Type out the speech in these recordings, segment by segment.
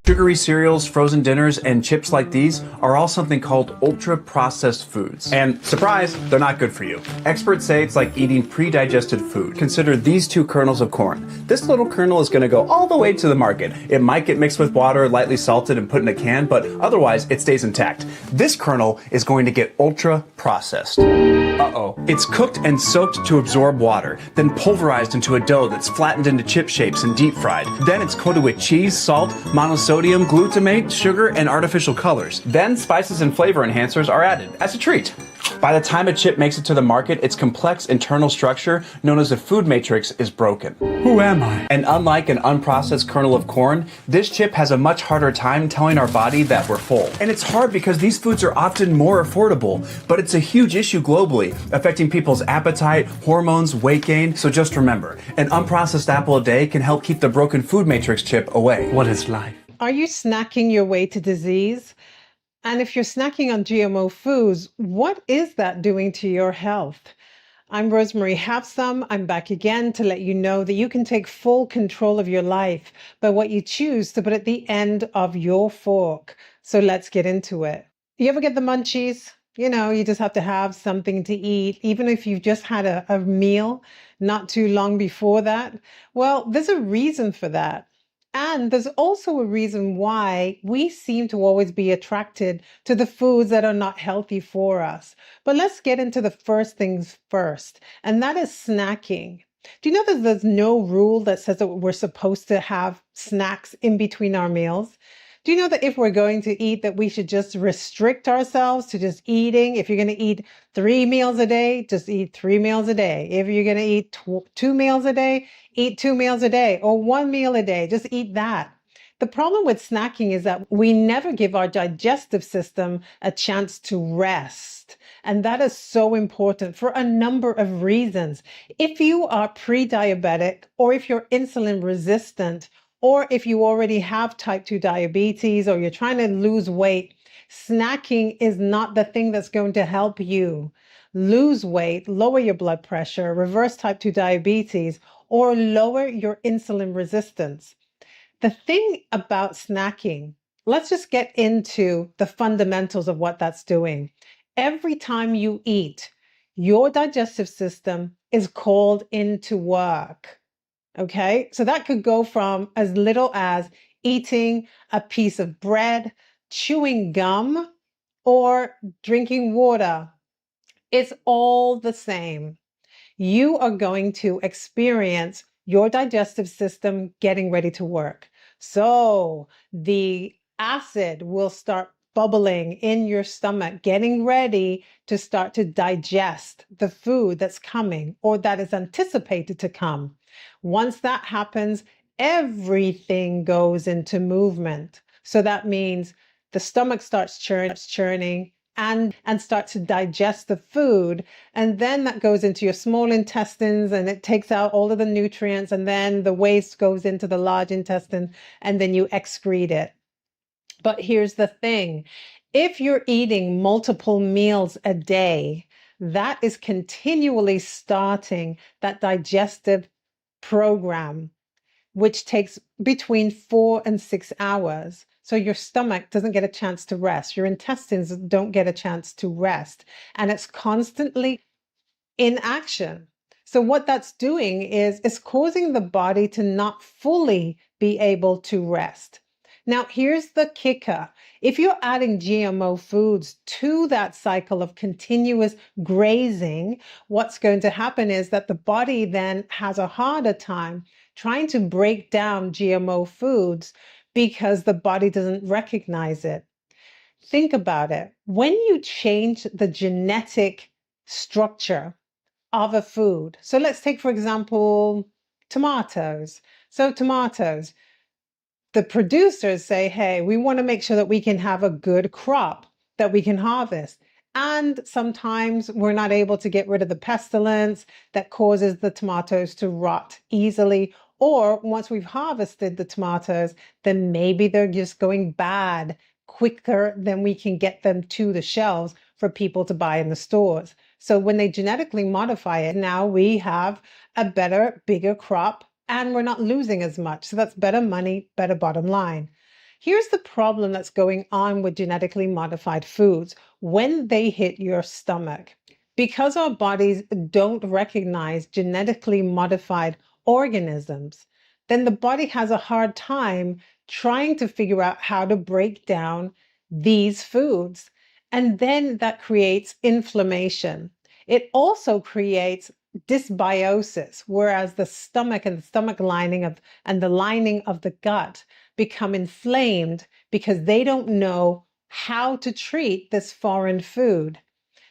Sugary cereals, frozen dinners, and chips like these are all something called ultra-processed foods. And surprise, they're not good for you. Experts say it's like eating pre-digested food. Consider these two kernels of corn. This little kernel is going to go all the way to the market. It might get mixed with water, lightly salted, and put in a can, but otherwise it stays intact. This kernel is going to get ultra-processed. Uh-oh. It's cooked and soaked to absorb water, then pulverized into a dough that's flattened into chip shapes and deep fried. Then it's coated with cheese, salt, monosodium, glutamate, sugar, and artificial colors. Then spices and flavor enhancers are added as a treat. By the time a chip makes it to the market, its complex internal structure, known as the food matrix, is broken. Who am I? And unlike an unprocessed kernel of corn, this chip has a much harder time telling our body that we're full. And it's hard because these foods are often more affordable, but it's a huge issue globally, affecting people's appetite, hormones, weight gain. So just remember, an unprocessed apple a day can help keep the broken food matrix chip away. What is life? Are you snacking your way to disease? And if you're snacking on GMO foods, what is that doing to your health? I'm Rosemarie Havsom. I'm back again to let you know that you can take full control of your life by what you choose to put at the end of your fork. So let's get into it. You ever get the munchies? You know, you just have to have something to eat, even if you've just had a meal not too long before that. Well, there's a reason for that. And there's also a reason why we seem to always be attracted to the foods that are not healthy for us. But let's get into the first things first, and that is snacking. Do you know that there's no rule that says that we're supposed to have snacks in between our meals? Do you know that if we're going to eat, that we should just restrict ourselves to just eating? If you're going to eat 3 meals a day, just eat 3 meals a day. If you're going to eat 2 meals a day, eat 2 meals a day, or 1 meal a day, just eat that. The problem with snacking is that we never give our digestive system a chance to rest. And that is so important for a number of reasons. If you are pre-diabetic, or if you're insulin resistant, or if you already have type 2 diabetes, or you're trying to lose weight, snacking is not the thing that's going to help you lose weight, lower your blood pressure, reverse type 2 diabetes, or lower your insulin resistance. The thing about snacking, let's just get into the fundamentals of what that's doing. Every time you eat, your digestive system is called into work. Okay, so that could go from as little as eating a piece of bread, chewing gum, or drinking water. It's all the same. You are going to experience your digestive system getting ready to work. So the acid will start bubbling in your stomach, getting ready to start to digest the food that's coming or that is anticipated to come. Once that happens, everything goes into movement. So that means the stomach starts churning and starts to digest the food. And then that goes into your small intestines and it takes out all of the nutrients. And then the waste goes into the large intestine and then you excrete it. But here's the thing. If you're eating multiple meals a day, that is continually starting that digestive program, which takes between 4 and 6 hours. So your stomach doesn't get a chance to rest. Your intestines don't get a chance to rest. And it's constantly in action. So what that's doing is it's causing the body to not fully be able to rest. Now, here's the kicker. If you're adding GMO foods to that cycle of continuous grazing, what's going to happen is that the body then has a harder time trying to break down GMO foods because the body doesn't recognize it. Think about it. When you change the genetic structure of a food, so let's take, for example, tomatoes. So tomatoes, the producers say, hey, we want to make sure that we can have a good crop that we can harvest. And sometimes we're not able to get rid of the pestilence that causes the tomatoes to rot easily. Or once we've harvested the tomatoes, then maybe they're just going bad quicker than we can get them to the shelves for people to buy in the stores. So when they genetically modify it, now we have a better, bigger crop and we're not losing as much. So that's better money, better bottom line. Here's the problem that's going on with genetically modified foods when they hit your stomach. Because our bodies don't recognize genetically modified organisms, then the body has a hard time trying to figure out how to break down these foods. And then that creates inflammation. It also creates dysbiosis, whereas the stomach and the stomach lining and the lining of the gut become inflamed because they don't know how to treat this foreign food.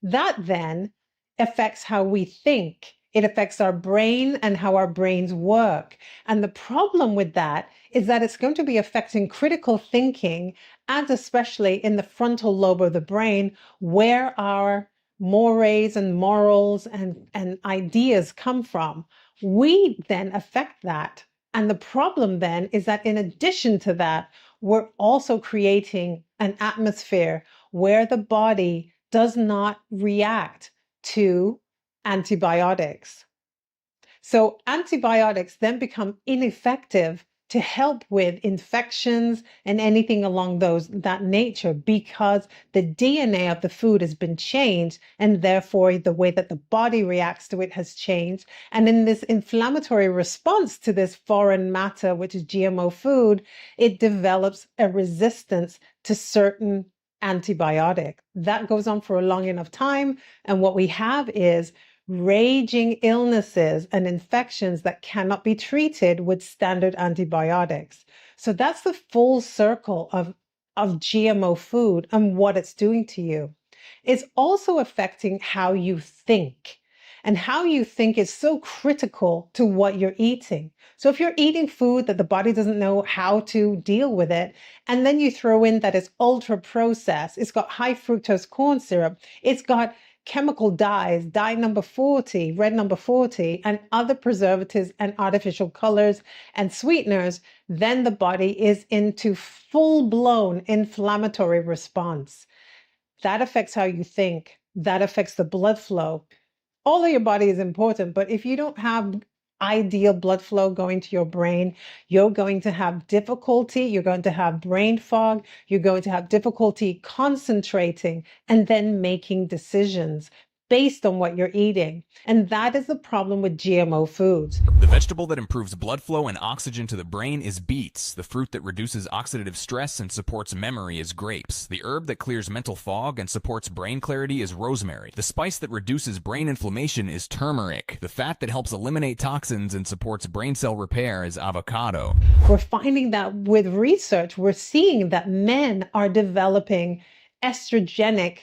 That then affects how we think. It affects our brain and how our brains work. And the problem with that is that it's going to be affecting critical thinking, and especially in the frontal lobe of the brain, where our mores and morals and ideas come from. We then affect that. And the problem then is that in addition to that, we're also creating an atmosphere where the body does not react to antibiotics. So antibiotics then become ineffective to help with infections and anything along that nature, because the DNA of the food has been changed, and therefore the way that the body reacts to it has changed. And in this inflammatory response to this foreign matter, which is GMO food, it develops a resistance to certain antibiotic. That goes on for a long enough time, and what we have is raging illnesses and infections that cannot be treated with standard antibiotics. So that's the full circle of GMO food and what it's doing to you. It's also affecting how you think. And how you think is so critical to what you're eating. So if you're eating food that the body doesn't know how to deal with it, and then you throw in that it's ultra processed, it's got high fructose corn syrup, it's got chemical dyes, dye number 40, red number 40, and other preservatives and artificial colors and sweeteners, then the body is into full-blown inflammatory response. That affects how you think. That affects the blood flow. All of your body is important, but if you don't have ideal blood flow going to your brain, you're going to have difficulty, you're going to have brain fog, you're going to have difficulty concentrating and then making decisions based on what you're eating. And that is the problem with GMO foods. The vegetable that improves blood flow and oxygen to the brain is beets. The fruit that reduces oxidative stress and supports memory is grapes. The herb that clears mental fog and supports brain clarity is rosemary. The spice that reduces brain inflammation is turmeric. The fat that helps eliminate toxins and supports brain cell repair is avocado. We're finding that with research, we're seeing that men are developing estrogenic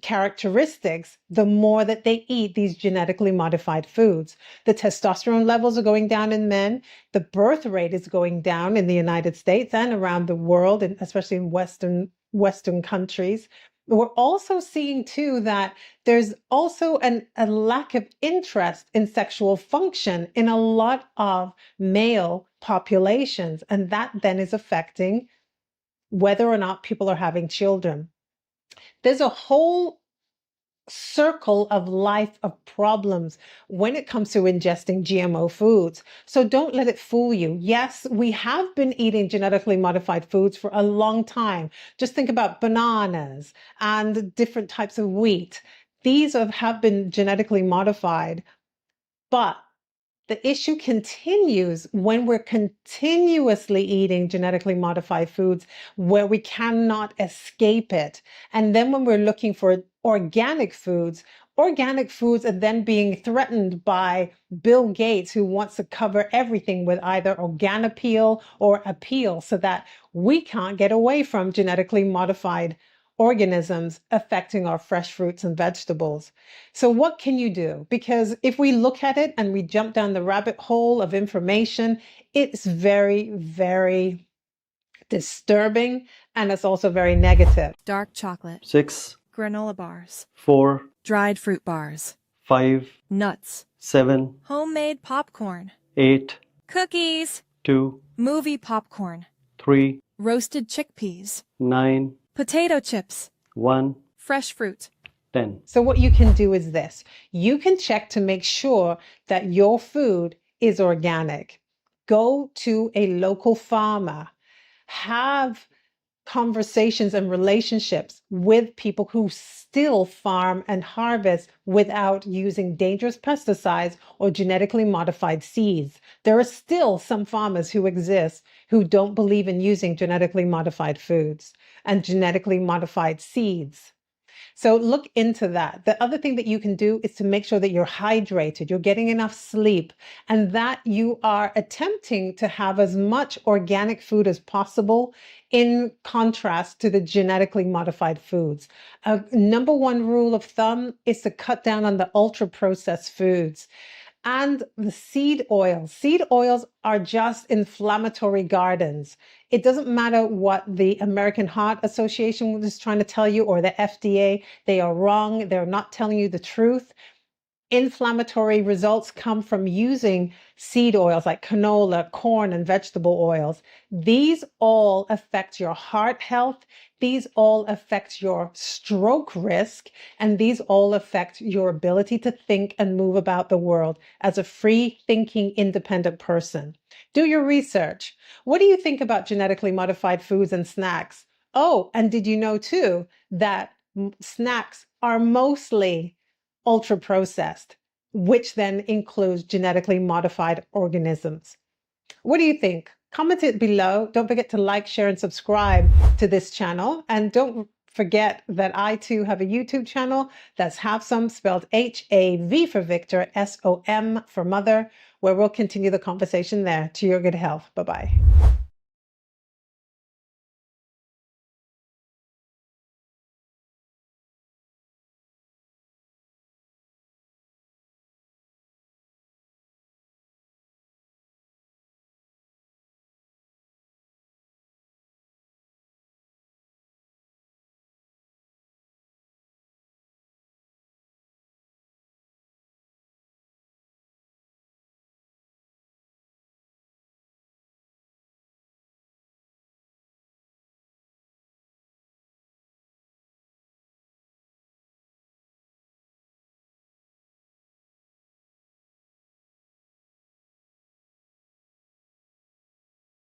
characteristics the more that they eat these genetically modified foods. The testosterone levels are going down in men. The birth rate is going down in the United States and around the world, and especially in Western countries. We're also seeing too that there's also a lack of interest in sexual function in a lot of male populations, and that then is affecting whether or not people are having children. There's a whole circle of life of problems when it comes to ingesting GMO foods. So don't let it fool you. Yes, we have been eating genetically modified foods for a long time. Just think about bananas and different types of wheat. These have been genetically modified, but the issue continues when we're continuously eating genetically modified foods where we cannot escape it. And then when we're looking for organic foods are then being threatened by Bill Gates, who wants to cover everything with either organopeel or appeal, so that we can't get away from genetically modified organisms affecting our fresh fruits and vegetables. So what can you do? Because if we look at it and we jump down the rabbit hole of information, it's very, very disturbing, and it's also very negative. Dark chocolate, 6, granola bars, 4, dried fruit bars, 5, nuts, 7, homemade popcorn, 8, cookies, 2, movie popcorn, 3, roasted chickpeas, 9, potato chips, 1, fresh fruit. 10. So what you can do is this. You can check to make sure that your food is organic. Go to a local farmer. have conversations and relationships with people who still farm and harvest without using dangerous pesticides or genetically modified seeds. There are still some farmers who exist who don't believe in using genetically modified foods and genetically modified seeds. So look into that. The other thing that you can do is to make sure that you're hydrated, you're getting enough sleep, and that you are attempting to have as much organic food as possible in contrast to the genetically modified foods. A number one rule of thumb is to cut down on the ultra processed foods. And the seed oils. Seed oils are just inflammatory gardens. It doesn't matter what the American Heart Association is trying to tell you or the FDA. They are wrong. They're not telling you the truth. Inflammatory results come from using seed oils like canola, corn, and vegetable oils. These all affect your heart health. These all affect your stroke risk. And these all affect your ability to think and move about the world as a free thinking, independent person. Do your research. What do you think about genetically modified foods and snacks? Oh, and did you know too that snacks are mostly ultra processed, which then includes genetically modified organisms? What do you think? Comment it below. Don't forget to like, share, and subscribe to this channel. And don't forget that I too have a YouTube channel that's Havsom, spelled Hav for Victor, SOM for mother, where we'll continue the conversation there. To your good health. Bye-bye.